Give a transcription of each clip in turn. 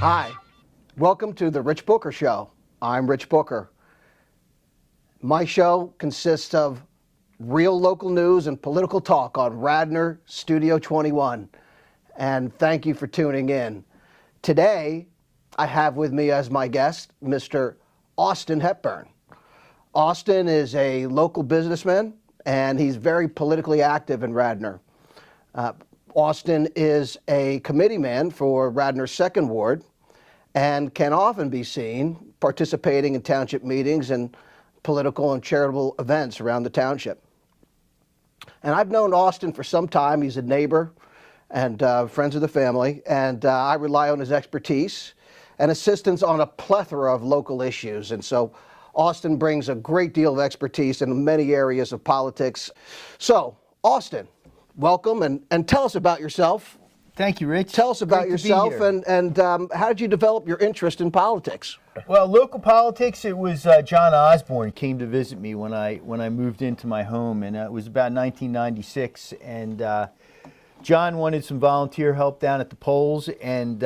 Hi, welcome to the Rich Booker Show. I'm Rich Booker. My show consists of real local news and political talk on Radnor Studio 21. And thank you for tuning in. Today, I have with me as my guest, Mr. Austin Hepburn. Austin is a local businessman, and he's very politically active in Radnor. Austin is a committee man for Radnor's 2nd Ward and can often be seen participating in township meetings and political and charitable events around the township. And I've known Austin for some time. He's a neighbor and friends of the family, and I rely on his expertise and assistance on a plethora of local issues. And so Austin brings a great deal of expertise in many areas of politics. So, Austin, welcome, and tell us about yourself. Thank you, Rich. Tell us about yourself and how did you develop your interest in politics? Well, local politics, it was John Osborne came to visit me when I moved into my home, and it was about 1996, and John wanted some volunteer help down at the polls, and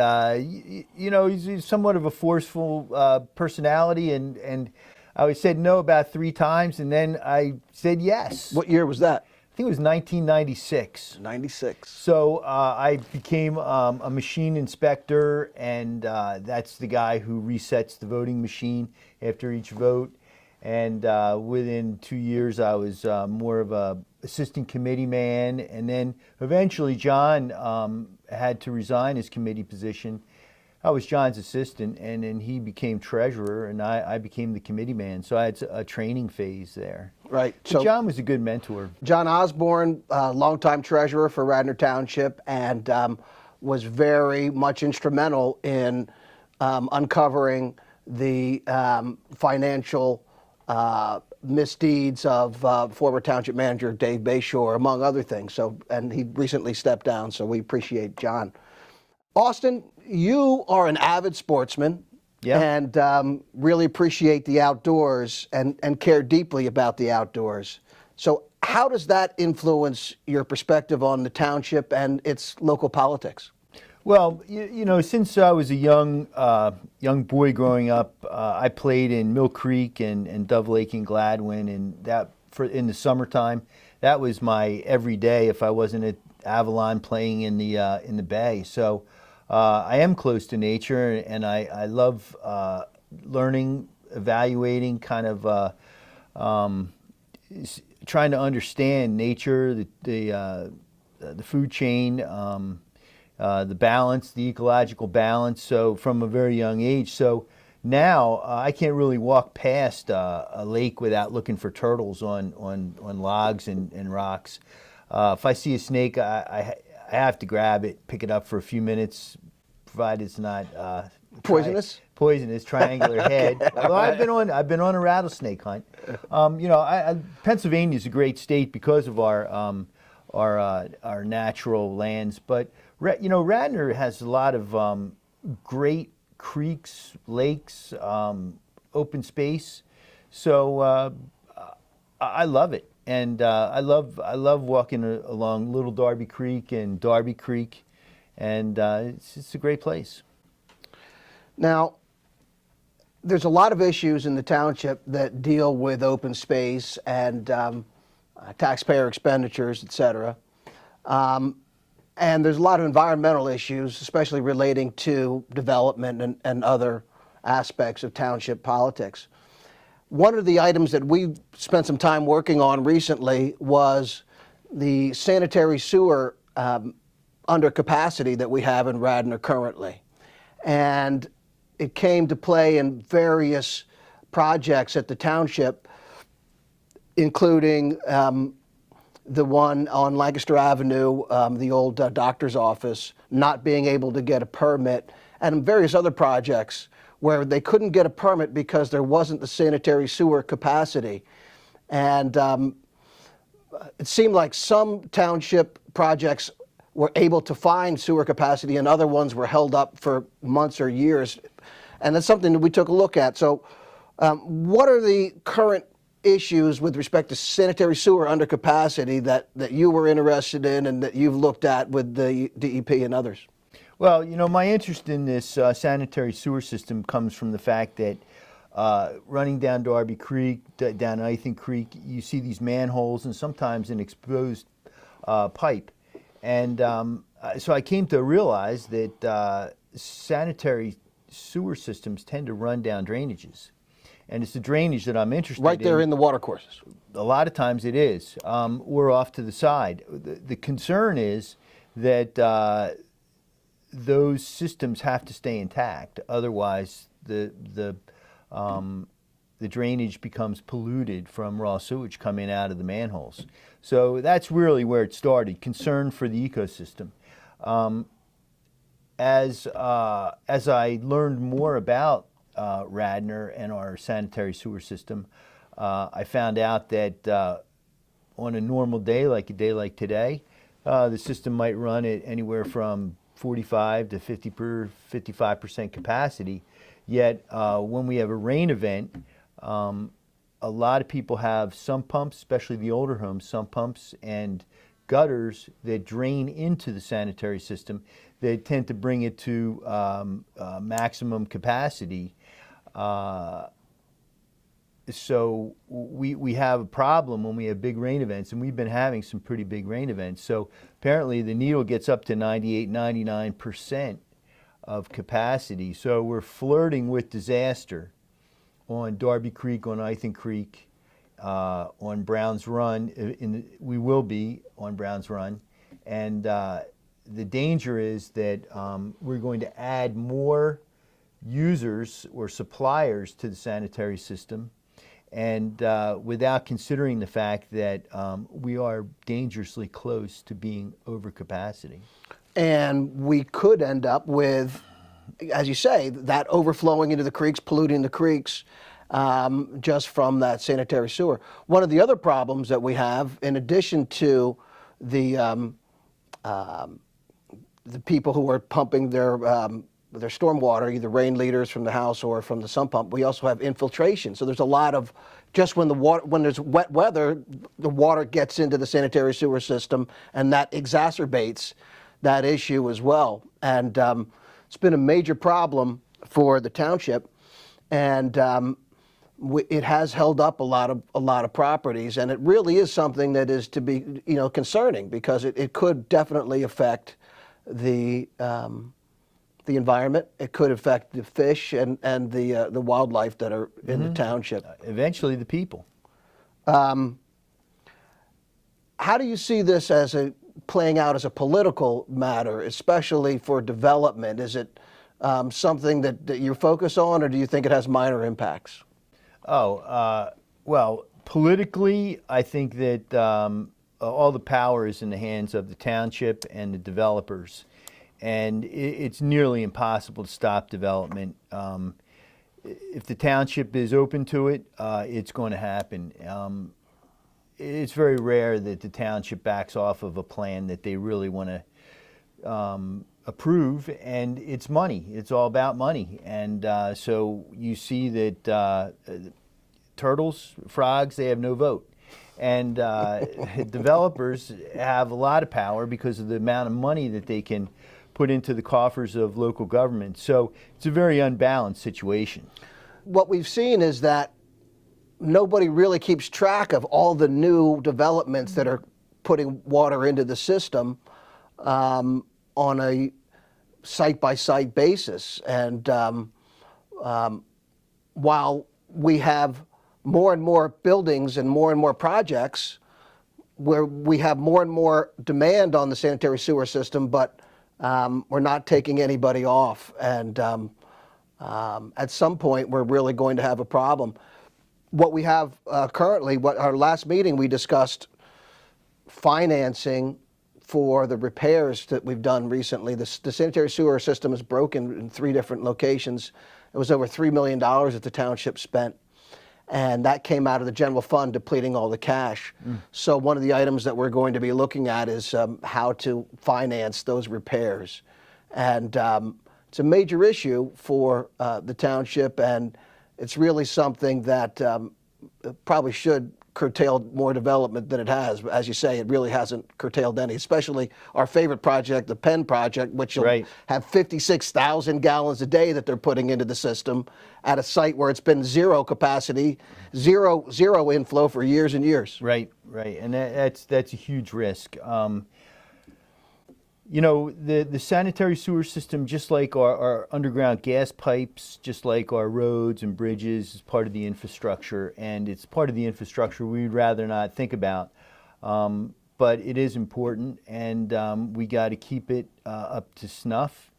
you know, he's somewhat of a forceful personality, and I said no about 3 times, and then I said yes. What year was that? I think it was 1996. 96. So I became a machine inspector, and that's the guy who resets the voting machine after each vote. And within 2 years, I was more of a assistant committee man. And then eventually, John had to resign his committee position. I was John's assistant, and then he became treasurer, and I became the committee man. So I had a training phase there. Right. But so John was a good mentor. John Osborne, longtime treasurer for Radnor Township, and was very much instrumental in uncovering the financial misdeeds of former township manager Dave Bayshore, among other things. So, and he recently stepped down, so we appreciate John. Austin, you are an avid sportsman. Yeah. And really appreciate the outdoors and care deeply about the outdoors. So how does that influence your perspective on the township and its local politics? Well, you know, since I was a young boy growing up, I played in Mill Creek and Dove Lake and Gladwin, and that in the summertime, that was my every day if I wasn't at Avalon playing in the bay. So I am close to nature, and I love learning, evaluating, kind of trying to understand nature, the food chain, the balance, the ecological balance. So from a very young age. So now I can't really walk past a lake without looking for turtles on logs and rocks. If I see a snake, I have to grab it, pick it up for a few minutes, provided it's not poisonous. Poisonous, triangular head. Well, I've been on a rattlesnake hunt. You know, Pennsylvania is a great state because of our natural lands. But you know, Radnor has a lot of great creeks, lakes, open space. So I love it. And I love walking along Little Darby Creek and Darby Creek, and it's a great place. Now, there's a lot of issues in the township that deal with open space and taxpayer expenditures, et cetera. And there's a lot of environmental issues, especially relating to development and other aspects of township politics. One of the items that we spent some time working on recently was the sanitary sewer under capacity that we have in Radnor currently. And it came to play in various projects at the township, including the one on Lancaster Avenue, the old doctor's office, not being able to get a permit, and various other projects where they couldn't get a permit because there wasn't the sanitary sewer capacity. And it seemed like some township projects were able to find sewer capacity and other ones were held up for months or years. And that's something that we took a look at. So what are the current issues with respect to sanitary sewer under capacity that you were interested in and that you've looked at with the DEP and others? Well, you know, my interest in this sanitary sewer system comes from the fact that running down Darby Creek, down Ithan Creek, you see these manholes and sometimes an exposed pipe. And so I came to realize that sanitary sewer systems tend to run down drainages. And it's the drainage that I'm interested in. Right there in the water courses. A lot of times it is. We're off to the side. The concern is that those systems have to stay intact. Otherwise, the drainage becomes polluted from raw sewage coming out of the manholes. So that's really where it started, concern for the ecosystem. As I learned more about Radnor and our sanitary sewer system, I found out that on a normal day, like a day like today, the system might run at anywhere from 45 to 55% capacity. Yet when we have a rain event, a lot of people have sump pumps, especially the older homes, sump pumps and gutters that drain into the sanitary system. They tend to bring it to maximum capacity. So we have a problem when we have big rain events, and we've been having some pretty big rain events. So apparently the needle gets up to 98, 99% of capacity. So we're flirting with disaster on Darby Creek, on Ithan Creek, on Brown's Run. We will be on Brown's Run. And the danger is that we're going to add more users or suppliers to the sanitary system, and without considering the fact that we are dangerously close to being over capacity. And we could end up with, as you say, that overflowing into the creeks, polluting the creeks, just from that sanitary sewer. One of the other problems that we have, in addition to the people who are pumping their stormwater, either rain leaders from the house or from the sump pump, we also have infiltration. So there's a lot of, just when there's wet weather, the water gets into the sanitary sewer system, and that exacerbates that issue as well. And it's been a major problem for the township, and it has held up a lot of properties, and it really is something that is to be, concerning, because it could definitely affect the environment. It could affect the fish and the wildlife that are in the township. Eventually the people. How do you see this as playing out as a political matter, especially for development? Is it something that you focus on, or do you think it has minor impacts? Well, politically, I think that all the power is in the hands of the township and the developers. And it's nearly impossible to stop development. If the township is open to it, it's going to happen. It's very rare that the township backs off of a plan that they really want to approve, and it's money. It's all about money. And so you see that turtles, frogs, they have no vote. And developers have a lot of power because of the amount of money that they can put into the coffers of local government. So it's a very unbalanced situation. What we've seen is that nobody really keeps track of all the new developments that are putting water into the system on a site-by-site basis. And while we have more and more buildings and more projects where we have more and more demand on the sanitary sewer system, but we're not taking anybody off. And at some point, we're really going to have a problem. What we have currently, our last meeting, we discussed financing for the repairs that we've done recently. The sanitary sewer system is broken in 3 different locations. It was over $3 million that the township spent, and that came out of the general fund, depleting all the cash. So one of the items that we're going to be looking at is how to finance those repairs. And it's a major issue for the township, and it's really something that probably should curtailed more development than it has. As you say, it really hasn't curtailed any, especially our favorite project, the Penn project, which will Right. have 56,000 gallons a day that they're putting into the system at a site where it's been zero capacity, zero inflow for years and years. Right, right, and that's a huge risk. You know, the sanitary sewer system, just like our underground gas pipes, just like our roads and bridges, is part of the infrastructure, and it's part of the infrastructure we'd rather not think about. But it is important, and we got to keep it up to snuff.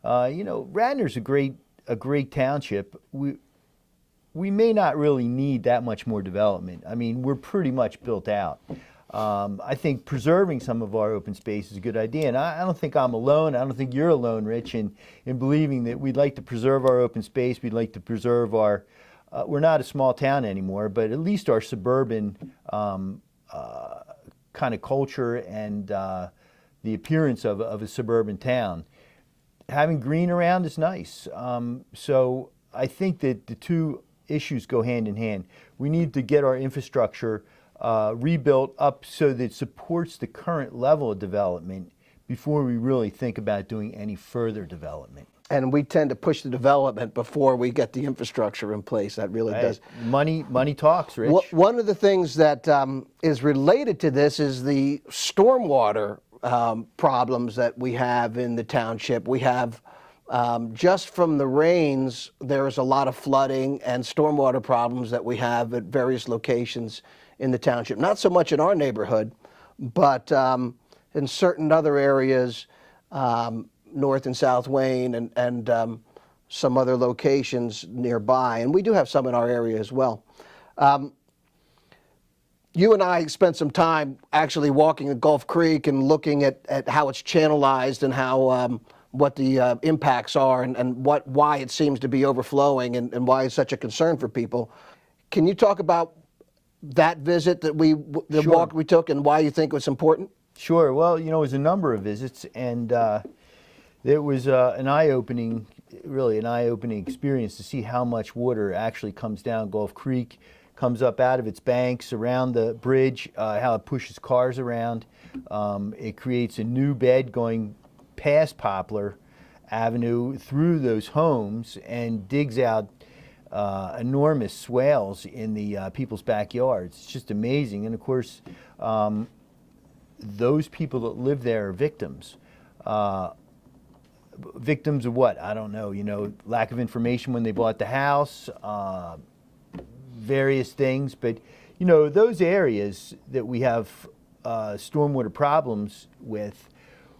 You know, Radnor's a great township. We may not really need that much more development. I mean, we're pretty much built out. I think preserving some of our open space is a good idea, and I don't think I'm alone. I don't think you're alone, Rich, in believing that we'd like to preserve our open space. We'd like to preserve our, we're not a small town anymore, but at least our suburban kind of culture and the appearance of a suburban town. Having green around is nice. So I think that the two issues go hand in hand. We need to get our infrastructure rebuilt up so that it supports the current level of development before we really think about doing any further development. And we tend to push the development before we get the infrastructure in place. That really does. Money talks, Rich. One of the things that is related to this is the stormwater problems that we have in the township. We have, just from the rains, there's a lot of flooding and stormwater problems that we have at various locations in the township. Not so much in our neighborhood, but in certain other areas, North and South Wayne and some other locations nearby. And we do have some in our area as well. You and I spent some time actually walking at Gulf Creek and looking at how it's channelized and how what the impacts are and why it seems to be overflowing and why it's such a concern for people. Can you talk about that visit that Sure. walk we took and why you think it was important? Sure. Well, you know, it was a number of visits, and it was an eye-opening experience to see how much water actually comes down Gulf Creek, comes up out of its banks around the bridge, how it pushes cars around. It creates a new bed going past Poplar Avenue through those homes and digs out enormous swales in the people's backyards. It's just amazing. And of course, those people that live there are victims. Victims of what? I don't know. You know, lack of information when they bought the house, various things. But, you know, those areas that we have stormwater problems with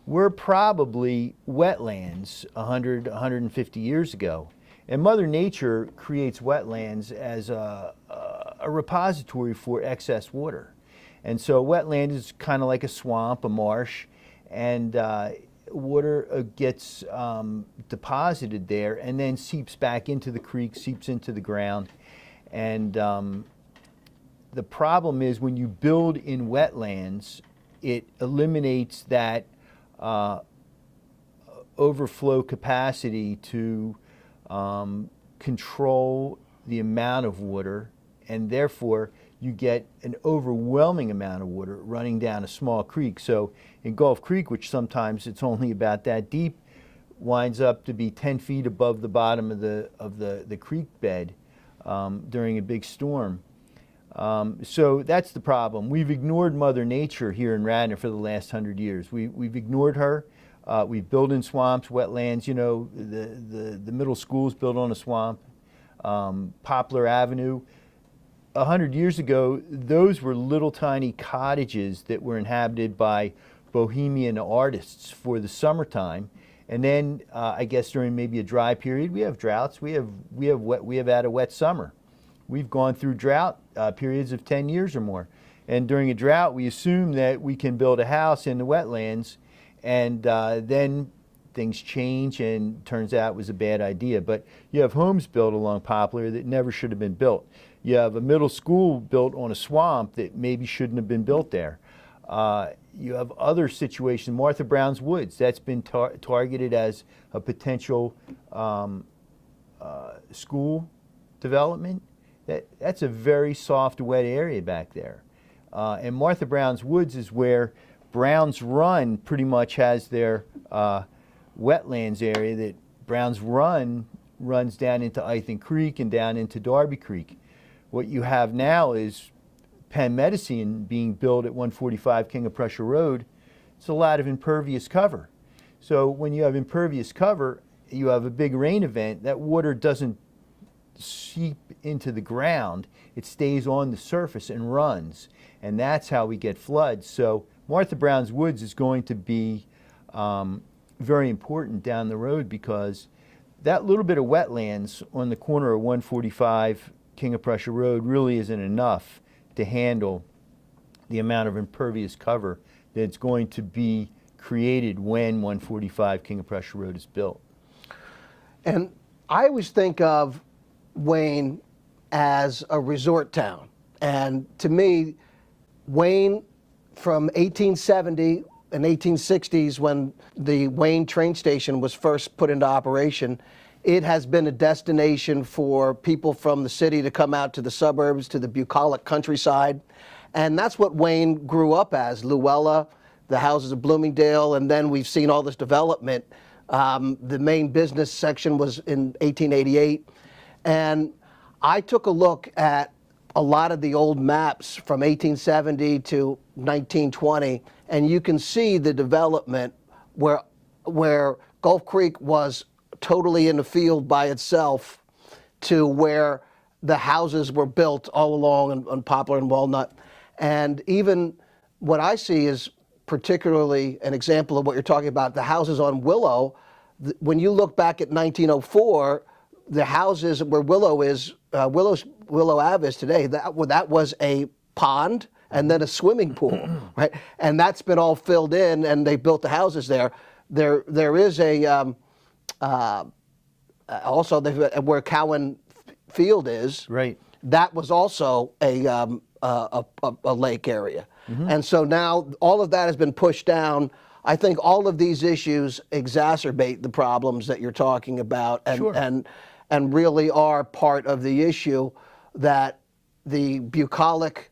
were probably wetlands 100, 150 years ago. And Mother Nature creates wetlands as a repository for excess water. And so a wetland is kind of like a swamp, a marsh, and water gets deposited there and then seeps back into the creek, seeps into the ground. And the problem is when you build in wetlands, it eliminates that overflow capacity to control the amount of water, and therefore you get an overwhelming amount of water running down a small creek. So in Gulf Creek, which sometimes it's only about that deep, winds up to be 10 feet above the bottom of the creek bed during a big storm. So that's the problem. We've ignored Mother Nature here in Radnor for the last 100 years. We've ignored her. We've built in swamps, wetlands. You know, the middle school's built on a swamp. Poplar Avenue. 100 years ago, those were little tiny cottages that were inhabited by bohemian artists for the summertime. And then I guess during maybe a dry period, we have droughts. We have had a wet summer. We've gone through drought periods of 10 years or more. And during a drought, we assume that we can build a house in the wetlands, and then things change and turns out it was a bad idea. But you have homes built along Poplar that never should have been built. You have a middle school built on a swamp that maybe shouldn't have been built there. You have other situations, Martha Brown's Woods, that's been targeted as a potential school development, That's a very soft, wet area back there. And Martha Brown's Woods is where Brown's Run pretty much has their wetlands area. That Brown's Run runs down into Ithan Creek and down into Darby Creek. What you have now is Penn Medicine being built at 145 King of Prussia Road. It's a lot of impervious cover. So when you have impervious cover, you have a big rain event, that water doesn't seep into the ground. It stays on the surface and runs. And that's how we get floods. So Martha Brown's Woods is going to be very important down the road, because that little bit of wetlands on the corner of 145 King of Prussia Road really isn't enough to handle the amount of impervious cover that's going to be created when 145 King of Prussia Road is built. And I always think of Wayne as a resort town. And to me, Wayne, from 1870 and 1860s, when the Wayne train station was first put into operation, it has been a destination for people from the city to come out to the suburbs, to the bucolic countryside. And that's what Wayne grew up as. Luella, the houses of Bloomingdale, and then we've seen all this development. The main business section was in 1888. And I took a look at a lot of the old maps from 1870 to 1920, and you can see the development where Gulf Creek was totally in the field by itself, to where the houses were built all along on Poplar and Walnut. And even what I see is particularly an example of what you're talking about, the houses on Willow. When you look back at 1904, the houses where Willow Ave is today, that was a pond and then a swimming pool, right? And that's been all filled in, and they built the houses there. There is a also where Cowan Field is. Right. That was also a lake area. Mm-hmm. And so now all of that has been pushed down. I think all of these issues exacerbate the problems that you're talking about, and Sure. and really are part of the issue that the bucolic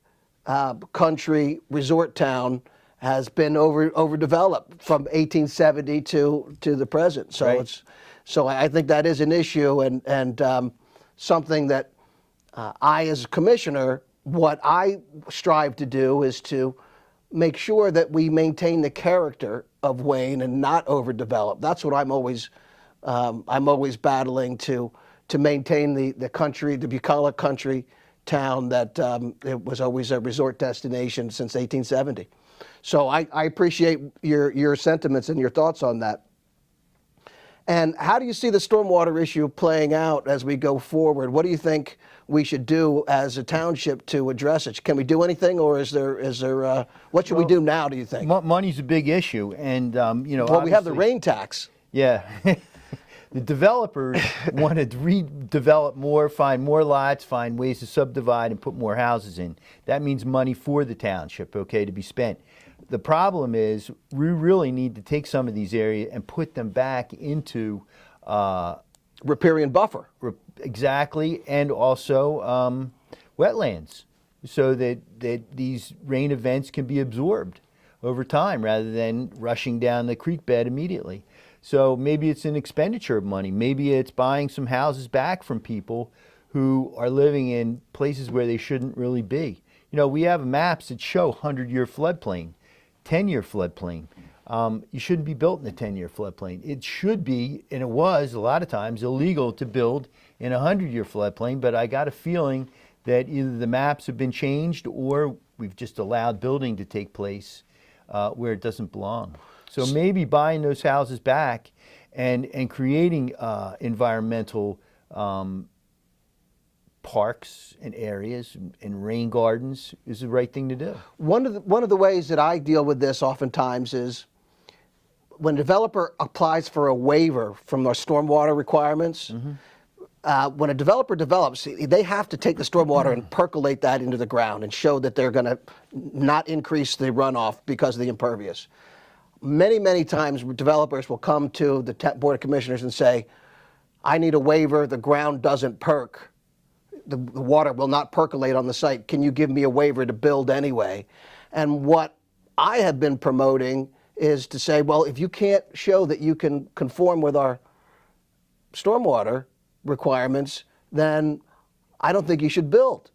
country resort town has been overdeveloped from 1870 to the present. So Right. So I think that is an issue, and something that I, as a commissioner, what I strive to do is to make sure that we maintain the character of Wayne and not overdevelop. That's what I'm always battling to maintain the country, the bucolic country town that it was always a resort destination since 1870. So I appreciate your sentiments and your thoughts on that. And how do you see the stormwater issue playing out as we go forward? What do you think we should do as a township to address it? Can we do anything, or is there what should we do now, do you think? Money's a big issue, and Well, we have the rain tax. Yeah. The developers want to redevelop more, find more lots, find ways to subdivide and put more houses in. That means money for the township, okay, to be spent. The problem is we really need to take some of these areas and put them back into riparian buffer. Exactly, and also wetlands, so that these rain events can be absorbed over time rather than rushing down the creek bed immediately. So maybe it's an expenditure of money. Maybe it's buying some houses back from people who are living in places where they shouldn't really be. We have maps that show 100-year floodplain, 10-year floodplain. You shouldn't be built in a 10-year floodplain. It should be, and it was a lot of times, illegal to build in a 100-year floodplain, but I got a feeling that either the maps have been changed or we've just allowed building to take place where it doesn't belong. So maybe buying those houses back and creating environmental parks and areas and rain gardens is the right thing to do. One of the ways that I deal with this oftentimes is when a developer applies for a waiver from our stormwater requirements. Mm-hmm. When a developer develops, they have to take the stormwater and percolate that into the ground and show that they're going to not increase the runoff because of the impervious. Many, many times developers will come to the Board of Commissioners and say, I need a waiver, the ground doesn't perk. the water will not percolate on the site. Can you give me a waiver to build anyway? And what I have been promoting is to say, well, if you can't show that you can conform with our stormwater requirements, then I don't think you should build.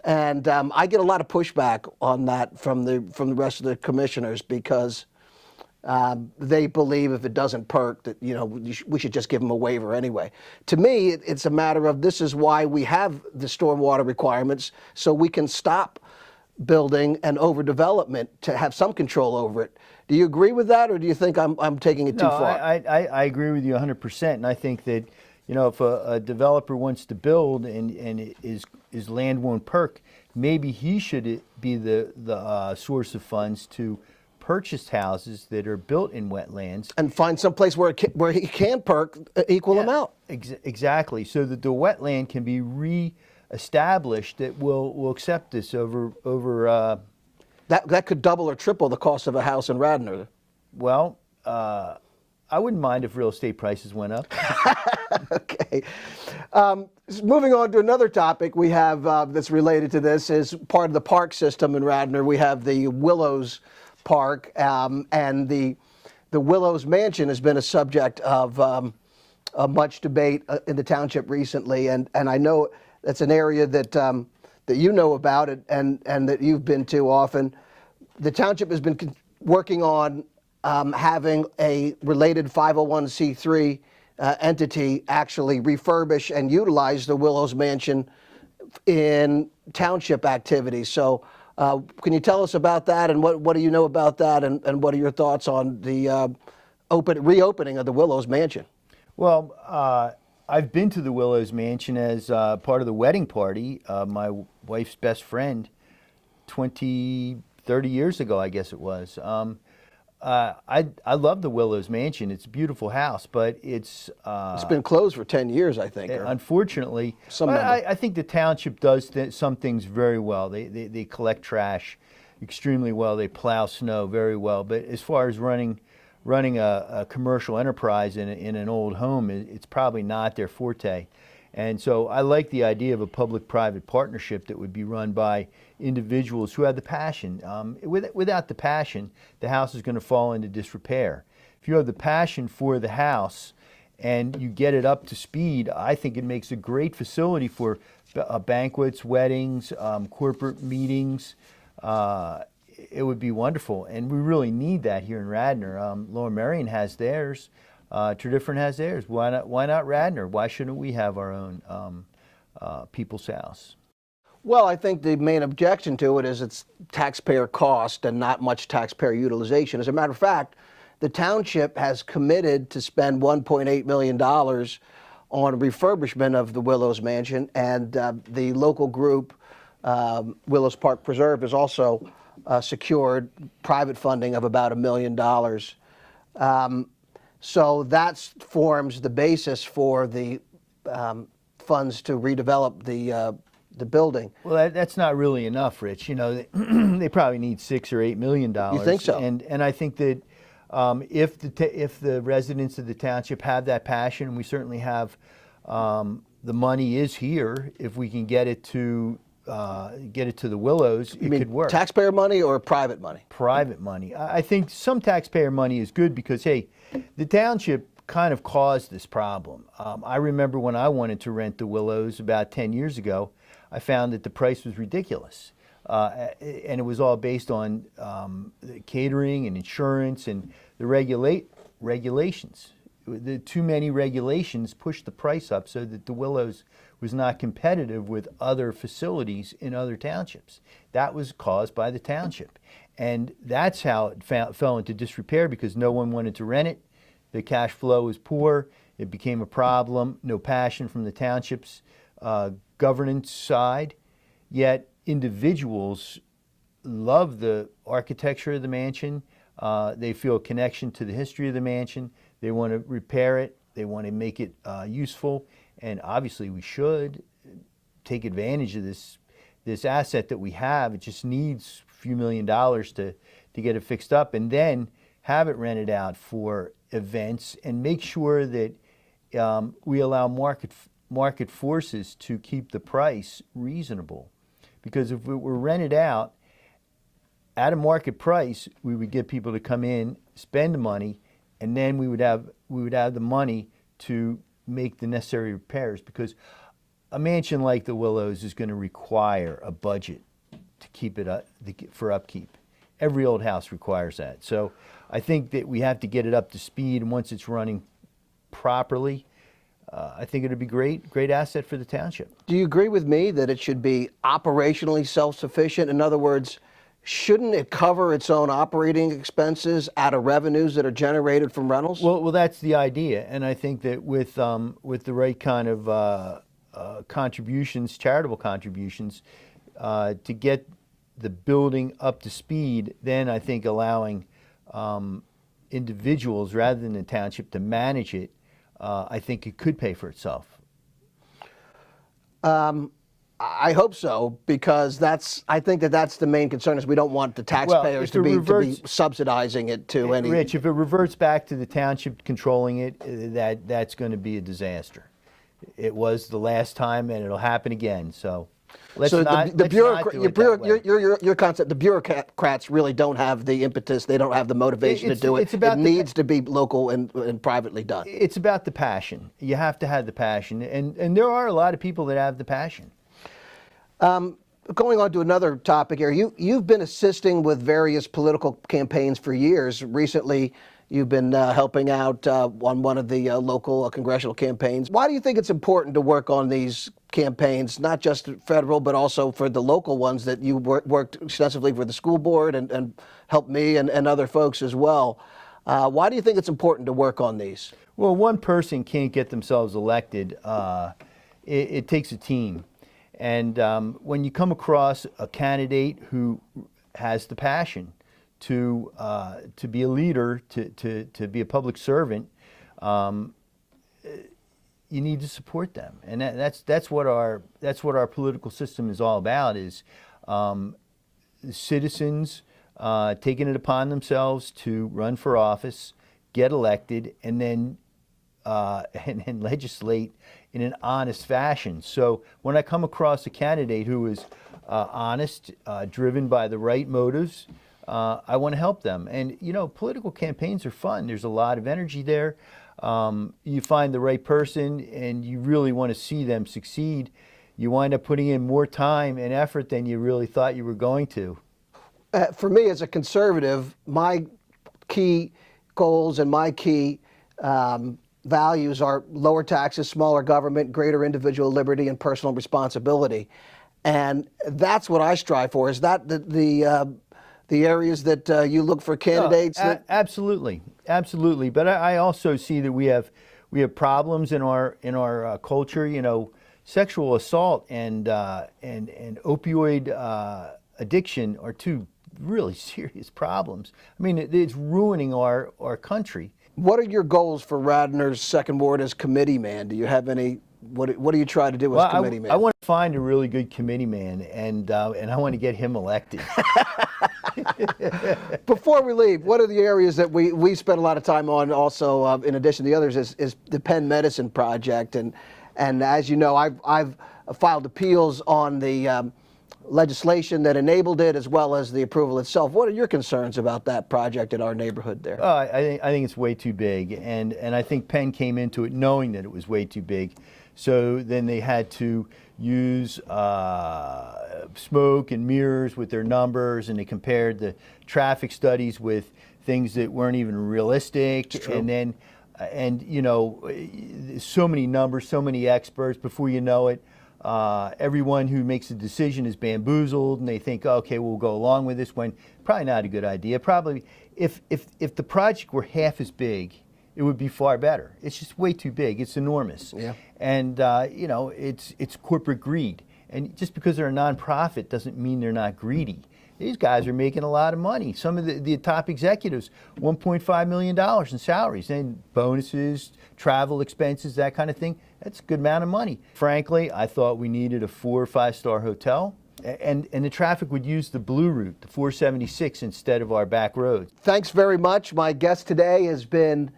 And I get a lot of pushback on that from the rest of the commissioners, because they believe if it doesn't perk that we should just give them a waiver anyway. To me, it's a matter of, this is why we have the stormwater requirements, so we can stop building and overdevelopment, to have some control over it. Do you agree with that, or do you think I'm taking it too far? I agree with you 100%, and I think that if a developer wants to build and his land won't perk, maybe he should be the source of funds to purchase houses that are built in wetlands and find some place where he can perk equal amount. Exactly, so that the wetland can be re-established, that will accept this over. That could double or triple the cost of a house in Radnor. Well, I wouldn't mind if real estate prices went up. Okay. Moving on to another topic we have that's related to this, is part of the park system in Radnor. We have the Willows Park, and the Willows Mansion has been a subject of much debate in the township recently, and I know that's an area that that you know about it and that you've been to often. The township has been working on having a related 501c3 entity actually refurbish and utilize the Willows Mansion in township activities. So can you tell us about that, and what do you know about that, and what are your thoughts on the reopening of the Willows Mansion? Well, I've been to the Willows Mansion as part of the wedding party. My wife's best friend, 30 years ago, I guess it was. I love the Willows Mansion. It's a beautiful house, but it's been closed for 10 years, I think. Unfortunately, I think the township does some things very well. They collect trash extremely well. They plow snow very well. But as far as running a commercial enterprise in an old home, it's probably not their forte. And so I like the idea of a public-private partnership that would be run by individuals who have the passion. Without the passion, the house is going to fall into disrepair. If you have the passion for the house and you get it up to speed, I think it makes a great facility for banquets, weddings, corporate meetings. It would be wonderful, and we really need that here in Radnor. Lower Merion has theirs. Tredyffrin has theirs. Why not Radnor? Why shouldn't we have our own people's house? Well, I think the main objection to it is it's taxpayer cost and not much taxpayer utilization. As a matter of fact, the township has committed to spend $1.8 million on refurbishment of the Willows Mansion, and the local group, Willows Park Preserve, has also secured private funding of about $1 million. So that forms the basis for the funds to redevelop the building. Well, that's not really enough, Rich. They probably need $6 or $8 million. You think so? And I think that if the residents of the township have that passion, and we certainly have, the money is here. If we can get it to the Willows, it could work. Taxpayer money or private money? Private money. I think some taxpayer money is good because, hey, the township kind of caused this problem. I remember when I wanted to rent the Willows about 10 years ago, I found that the price was ridiculous. And it was all based on the catering and insurance and the regulations. The too many regulations pushed the price up so that the Willows was not competitive with other facilities in other townships. That was caused by the township. And that's how it fell into disrepair, because no one wanted to rent it. The cash flow was poor. It became a problem. No passion from the township's governance side. Yet individuals love the architecture of the mansion. They feel a connection to the history of the mansion. They want to repair it. They want to make it useful. And obviously we should take advantage of this asset that we have. It just needs a few $1 million to get it fixed up, and then have it rented out for events, and make sure that we allow market forces to keep the price reasonable. Because if it were rented out at a market price, we would get people to come in, spend the money, and then we would have the money to make the necessary repairs. Because a mansion like the Willows is going to require a budget to keep it up, for upkeep. Every old house requires that. So I think that we have to get it up to speed, and once it's running properly, I think it would be great asset for the township. Do you agree with me that it should be operationally self-sufficient? In other words, shouldn't it cover its own operating expenses out of revenues that are generated from rentals? Well, that's the idea, and I think that with the right kind of contributions, charitable contributions, to get the building up to speed, then I think allowing individuals rather than the township to manage it, I think it could pay for itself. I hope so, because I think that's the main concern, is we don't want the taxpayers to be subsidizing it to any. Rich, if it reverts back to the township controlling it, that's going to be a disaster. It was the last time, and it'll happen again. So let's not do it that way. Your concept, the bureaucrats really don't have the impetus. They don't have the motivation to do it. It needs to be local and privately done. It's about the passion. You have to have the passion, and there are a lot of people that have the passion. Going on to another topic here, you've been assisting with various political campaigns for years. Recently, you've been helping out on one of the local congressional campaigns. Why do you think it's important to work on these campaigns, not just federal, but also for the local ones that you worked extensively for the school board and helped me and other folks as well? Why do you think it's important to work on these? Well, one person can't get themselves elected. It takes a team. And when you come across a candidate who has the passion to be a leader, to be a public servant, you need to support them, and that's what our political system is all about. Is citizens taking it upon themselves to run for office, get elected, and then legislate in an honest fashion. So when I come across a candidate who is honest, driven by the right motives, I want to help them. And political campaigns are fun. There's a lot of energy there. You find the right person and you really want to see them succeed. You wind up putting in more time and effort than you really thought you were going to. For me as a conservative, my key goals and my key values are lower taxes, smaller government, greater individual liberty, and personal responsibility. And that's what I strive for. Is that the areas that you look for candidates? Absolutely. But I also see that we have problems in our culture. Sexual assault and opioid addiction are two really serious problems. I mean, it's ruining our country. What are your goals for Radnor's second ward as committee man? Do you have any? What do you try to do as committee man? I want to find a really good committee man, and I want to get him elected. Before we leave, what are the areas that we spend a lot of time on? Also, in addition to the others, is the Penn Medicine Project, and as you know, I've filed appeals on the legislation that enabled it, as well as the approval itself. What are your concerns about that project in our neighborhood there? I think it's way too big, and I think Penn came into it knowing that it was way too big. So then they had to use smoke and mirrors with their numbers, and they compared the traffic studies with things that weren't even realistic. And then, so many numbers, so many experts. Before you know it, everyone who makes a decision is bamboozled, and they think, okay, we'll go along with this, when probably not a good idea. Probably, if the project were half as big, it would be far better. It's just way too big. It's enormous. Yeah. And it's corporate greed. And just because they're a nonprofit doesn't mean they're not greedy. These guys are making a lot of money. Some of the top executives, $1.5 million in salaries, and bonuses, travel expenses, that kind of thing. That's a good amount of money. Frankly, I thought we needed a 4 or 5-star hotel, and the traffic would use the blue route, the 476, instead of our back roads. Thanks very much. My guest today has been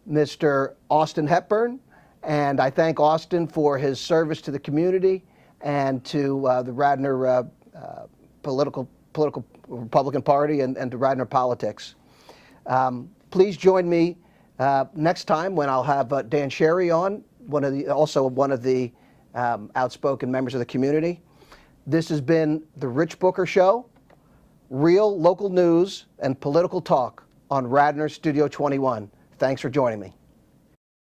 Mr. Austin Hepburn, And I thank Austin for his service to the community and to the Radnor political Republican Party and to Radnor politics. Please join me next time when I'll have Dan Sherry on, also one of the outspoken members of the community. This has been The Rich Booker Show, real local news and political talk on Radnor Studio 21. Thanks for joining me.